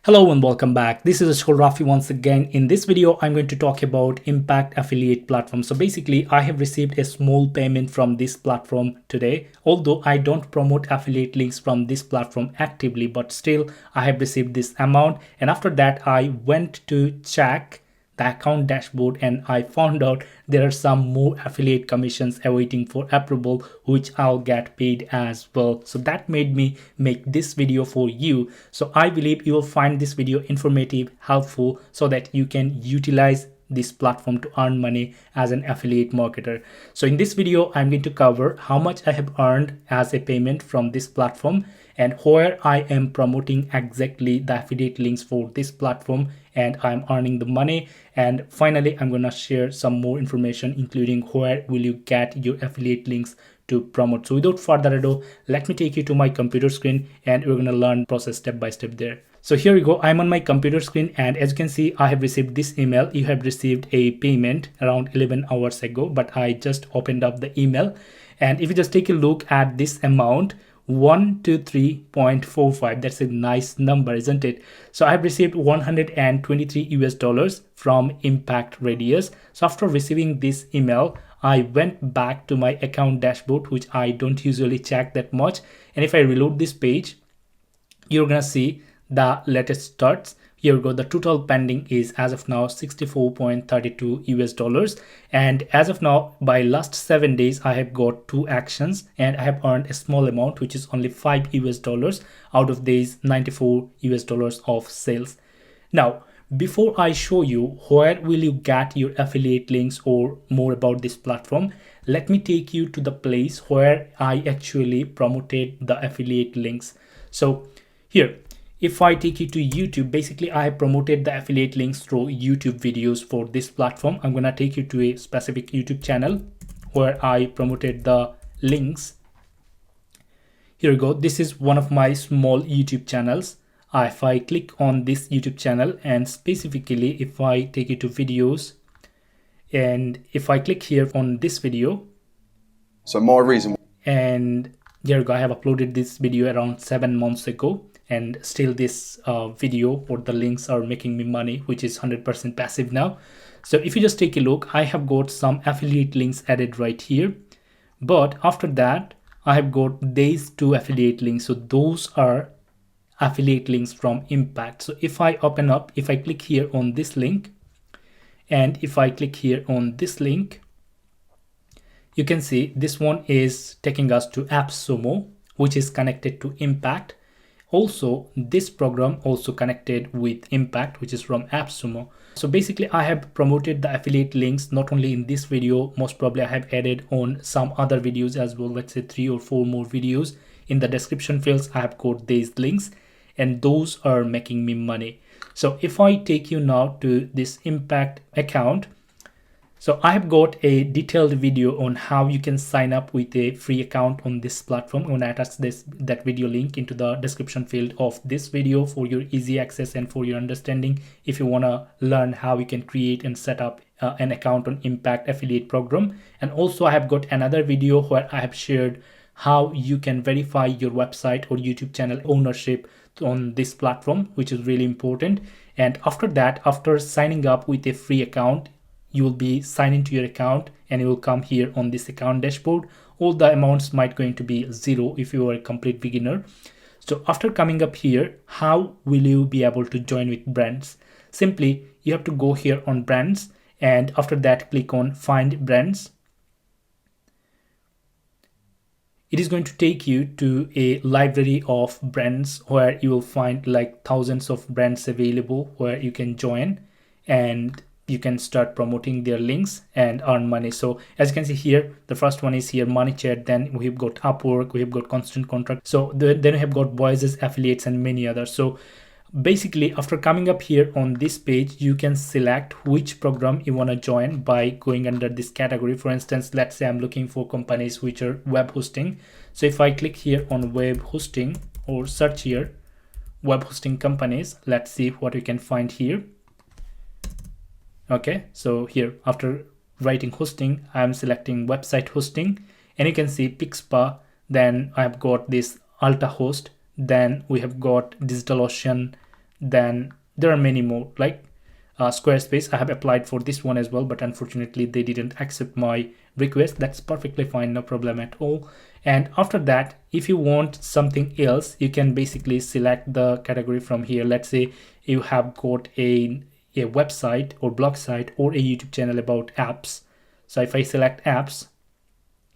Hello and welcome back. This is Rafi once again. In this video, I'm going to talk about Impact Affiliate Platform. So basically, I have received a small payment from this platform today. Although I don't promote affiliate links from this platform actively, but still I have received this amount. And after that, I went to check the account dashboard and I found out there are some more affiliate commissions awaiting for approval, which I'll get paid as well. So that made me make this video for you. So I believe you will find this video informative, helpful, so that you can utilize this platform to earn money as an affiliate marketer. So in this video, I'm going to cover how much I have earned as a payment from this platform and where I am promoting exactly the affiliate links for this platform and I'm earning the money. And finally, I'm gonna share some more information, including where will you get your affiliate links to promote. So without further ado, let me take you to my computer screen and we're gonna learn process step by step there. So here we go. I'm on my computer screen and as you can see, I have received this email. You have received a payment around 11 hours ago, but I just opened up the email. And if you just take a look at this amount, 123.45, that's a nice number, isn't it? So I've received 123 US dollars from Impact Radius. So after receiving this email, I went back to my account dashboard, which I don't usually check that much. And if I reload this page, you're gonna see the latest stats. Here we go. The total pending is as of now 64.32 US dollars. And as of now, by last 7 days, I have got 2 actions and I have earned a small amount, which is only 5 US dollars out of these 94 US dollars of sales. Now, before I show you where will you get your affiliate links or more about this platform, let me take you to the place where I actually promoted the affiliate links. So here, if I take you to YouTube, basically I have promoted the affiliate links through YouTube videos for this platform. I'm gonna take you to a specific YouTube channel where I promoted the links. Here we go. This is one of my small YouTube channels. If I click on this YouTube channel and specifically if I take you to videos and if I click here on this video. So more reason. And here we go. I have uploaded this video around 7 months ago. And still this video or the links are making me money, which is 100% passive now. So if you just take a look, I have got some affiliate links added right here. But after that, I have got these 2 affiliate links. So those are affiliate links from Impact. So if I open up, if I click here on this link, and if I click here on this link, you can see this one is taking us to AppSumo, which is connected to Impact. Also, this program also connected with Impact, which is from AppSumo. So basically, I have promoted the affiliate links not only in this video, most probably I have added on some other videos as well. Let's say 3 or 4 more videos. In the description fields, I have got these links and those are making me money. So if I take you now to this Impact account, so I have got a detailed video on how you can sign up with a free account on this platform. I'm going to attach that video link into the description field of this video for your easy access and for your understanding if you want to learn how you can create and set up an account on Impact Affiliate Program. And also I have got another video where I have shared how you can verify your website or YouTube channel ownership on this platform, which is really important. And after that, after signing up with a free account, you will be signing to your account and you will come here on this account dashboard. All the amounts might going to be 0 if you are a complete beginner. So after coming up here, how will you be able to join with brands? Simply, you have to go here on brands and after that click on find brands. It is going to take you to a library of brands where you will find like thousands of brands available where you can join and you can start promoting their links and earn money. So as you can see here, the first one is here MoneyChat, then we've got Upwork, we've got Constant Contract, so then we have got Voices, Affiliates and many others. So basically after coming up here on this page, you can select which program you want to join by going under this category. For instance, let's say I'm looking for companies which are web hosting. So if I click here on web hosting or search here web hosting companies, let's see what we can find here. Okay, so here after writing hosting, I'm selecting website hosting and you can see Pixpa, then I've got this Alta Host, then we have got DigitalOcean, then there are many more, like Squarespace. I have applied for this one as well, but unfortunately they didn't accept my request. That's perfectly fine, no problem at all. And after that, if you want something else, you can basically select the category from here. Let's say you have got a website or blog site or a YouTube channel about apps. So if I select apps,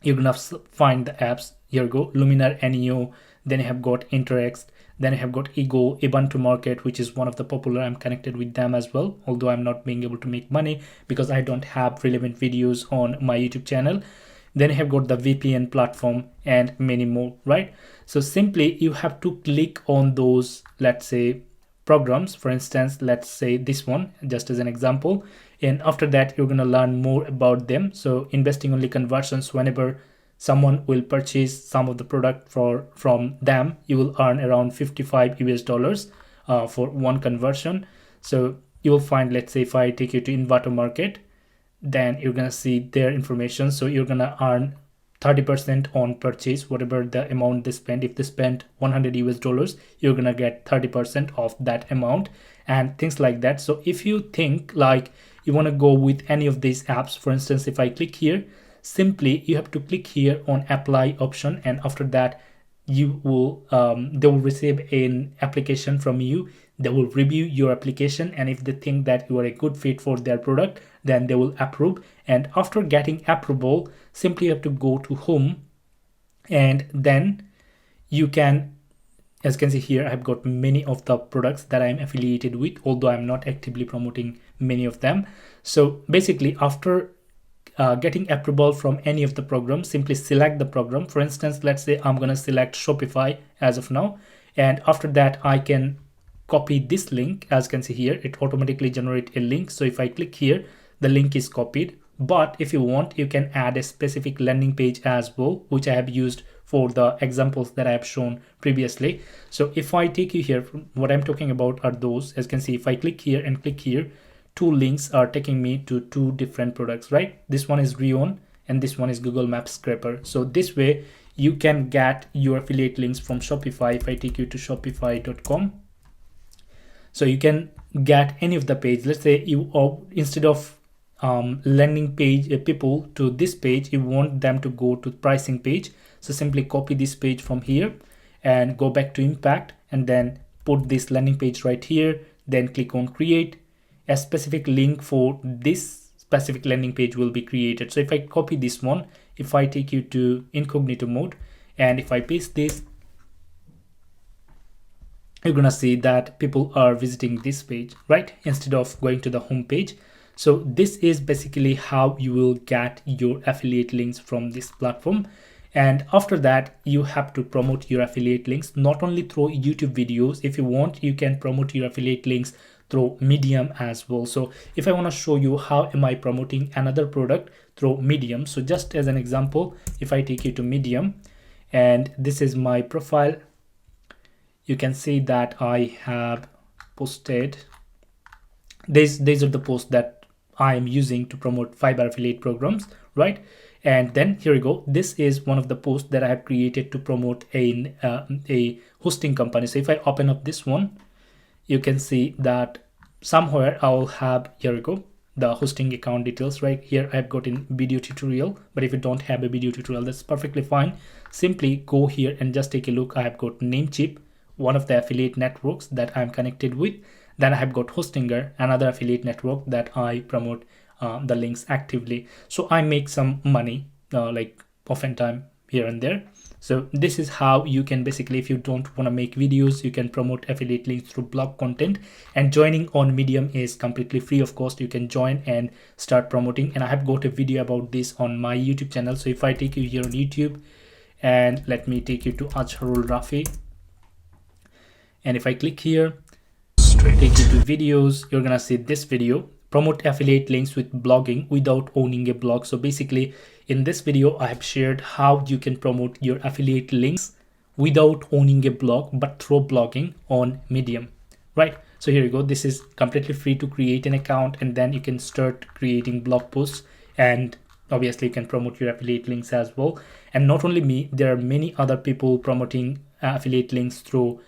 you're gonna find the apps. Here you go, Luminar, Neo, then you have got Interest, then you have got Ego, Ubuntu Market, which is one of the popular. I'm connected with them as well, although I'm not being able to make money because I don't have relevant videos on my YouTube channel. Then you have got the VPN platform and many more, right? So simply you have to click on those, let's say, programs. For instance, let's say this one, just as an example. And after that, you're going to learn more about them. So investing only conversions, whenever someone will purchase some of the product from them, you will earn around 55 US dollars for one conversion. So you will find, let's say if I take you to Inverter Market, then you're gonna see their information. So you're gonna earn 30% on purchase, whatever the amount they spend. If they spend 100 US dollars, you're gonna get 30% of that amount and things like that. So if you think like you want to go with any of these apps, for instance, if I click here, simply you have to click here on apply option, and after that you will they will receive an application from you. They will review your application, and if they think that you are a good fit for their product, then they will approve. And after getting approval, simply you have to go to home, and then you can, as you can see here, I've got many of the products that I'm affiliated with, although I'm not actively promoting many of them. So basically, after getting approval from any of the programs, simply select the program. For instance, let's say I'm gonna select Shopify as of now, and after that I can copy this link. As you can see here, it automatically generates a link. So if I click here, the link is copied. But if you want, you can add a specific landing page as well, which I have used for the examples that I have shown previously. So if I take you here, what I'm talking about are those. As you can see, if I click here and click here, two links are taking me to two different products, right? This one is Rion and this one is Google Maps Scraper. So this way you can get your affiliate links from Shopify. If I take you to shopify.com, so you can get any of the page. Let's say you instead of landing page people to this page, you want them to go to pricing page. So simply copy this page from here and go back to impact, and then put this landing page right here. Then click on create. A specific link for this specific landing page will be created. So if I copy this one, if I take you to incognito mode, and if I paste this, you're gonna see that people are visiting this page, right, instead of going to the home page. So this is basically how you will get your affiliate links from this platform. And after that, you have to promote your affiliate links not only through YouTube videos. If you want, you can promote your affiliate links through Medium as well. So if I want to show you how am I promoting another product through Medium, so just as an example, if I take you to Medium, and this is my profile, you can see that I have posted these are the posts that I am using to promote Fiverr affiliate programs, right? And then here you go, this is one of the posts that I have created to promote a hosting company. So if I open up this one, you can see that somewhere I'll have, here you go, the hosting account details. Right here I've got in video tutorial, but if you don't have a video tutorial, that's perfectly fine. Simply go here and just take a look. I have got Namecheap, one of the affiliate networks that I'm connected with. Then I have got Hostinger, another affiliate network that I promote the links actively. So I make some money like oftentimes here and there. So this is how you can basically, if you don't want to make videos, you can promote affiliate links through blog content. And joining on Medium is completely free of cost. You can join and start promoting. And I have got a video about this on my YouTube channel. So if I take you here on YouTube, and let me take you to Ajharul Rafi, and if I click here, take you to videos, you're gonna see this video, promote affiliate links with blogging without owning a blog. So basically in this video, I have shared how you can promote your affiliate links without owning a blog, but through blogging on Medium, right? So here you go. This is completely free to create an account, and then you can start creating blog posts, and obviously you can promote your affiliate links as well. And not only me, there are many other people promoting affiliate links through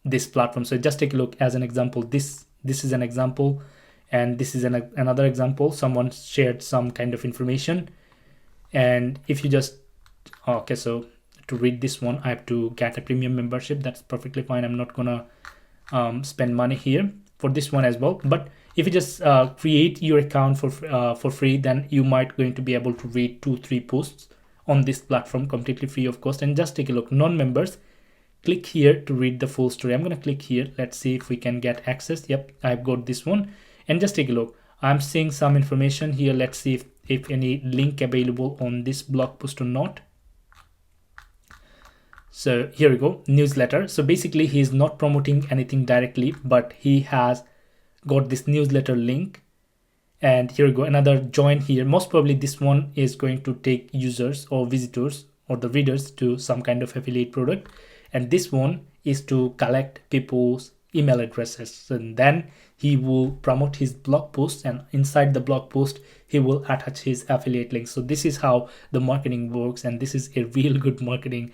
this platform. So just take a look as an example. This is an example, and this is another example. Someone shared some kind of information, and if you just okay, so to read this one I have to get a premium membership. That's perfectly fine. I'm not gonna spend money here for this one as well. But if you just create your account for free, then you might going to be able to read 2-3 posts on this platform completely free of cost. And just take a look, non-members, click here to read the full story. I'm going to click here. Let's see if we can get access. Yep, I've got this one. And just take a look, I'm seeing some information here. Let's see if any link available on this blog post or not. So here we go, newsletter. So basically he's not promoting anything directly, but he has got this newsletter link. And here we go, another join here. Most probably this one is going to take users or visitors or the readers to some kind of affiliate product. And this one is to collect people's email addresses. And then he will promote his blog post, and inside the blog post, he will attach his affiliate link. So this is how the marketing works. And this is a real good marketing,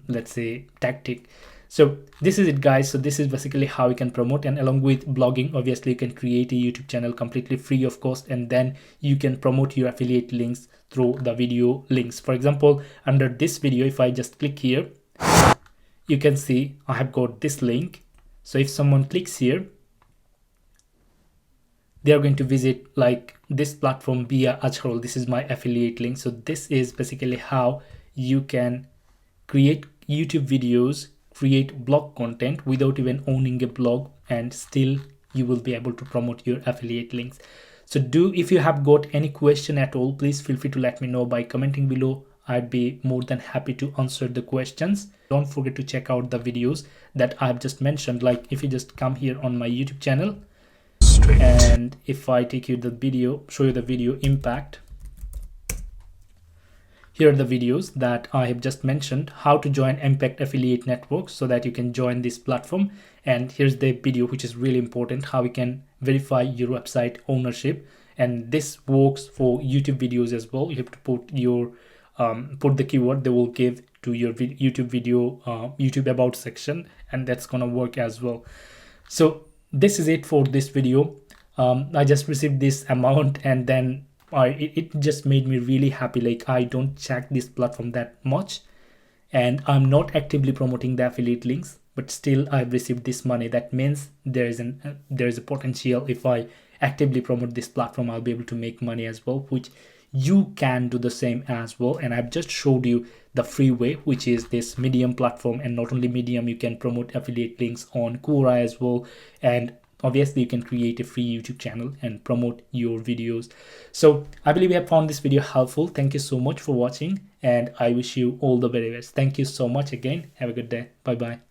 let's say, tactic. So this is it, guys. So this is basically how you can promote. And along with blogging, obviously you can create a YouTube channel completely free of cost, and then you can promote your affiliate links through the video links. For example, under this video, if I just click here, you can see I have got this link. So if someone clicks here, they are going to visit like this platform via Ajharol. This is my affiliate link. So this is basically how you can create YouTube videos, create blog content without even owning a blog, and still you will be able to promote your affiliate links. So if you have got any question at all, please feel free to let me know by commenting below. I'd be more than happy to answer the questions. Don't forget to check out the videos that I've just mentioned. Like if you just come here on my YouTube channel, and if I take you the video, show you the video impact, here are the videos that I have just mentioned, how to join Impact Affiliate Network so that you can join this platform. And here's the video which is really important, how you can verify your website ownership. And this works for YouTube videos as well. You have to put your put the keyword they will give to your YouTube video, YouTube about section, and that's gonna work as well. So this is it for this video. I just received this amount, and then it just made me really happy. Like I don't check this platform that much, and I'm not actively promoting the affiliate links, but still I've received this money. That means there is a potential. If I actively promote this platform, I'll be able to make money as well, which you can do the same as well. And I've just showed you the free way, which is this Medium platform. And not only Medium, you can promote affiliate links on Quora as well. And obviously you can create a free YouTube channel and promote your videos. So I believe you have found this video helpful. Thank you so much for watching, and I wish you all the very best. Thank you so much again. Have a good day. Bye bye.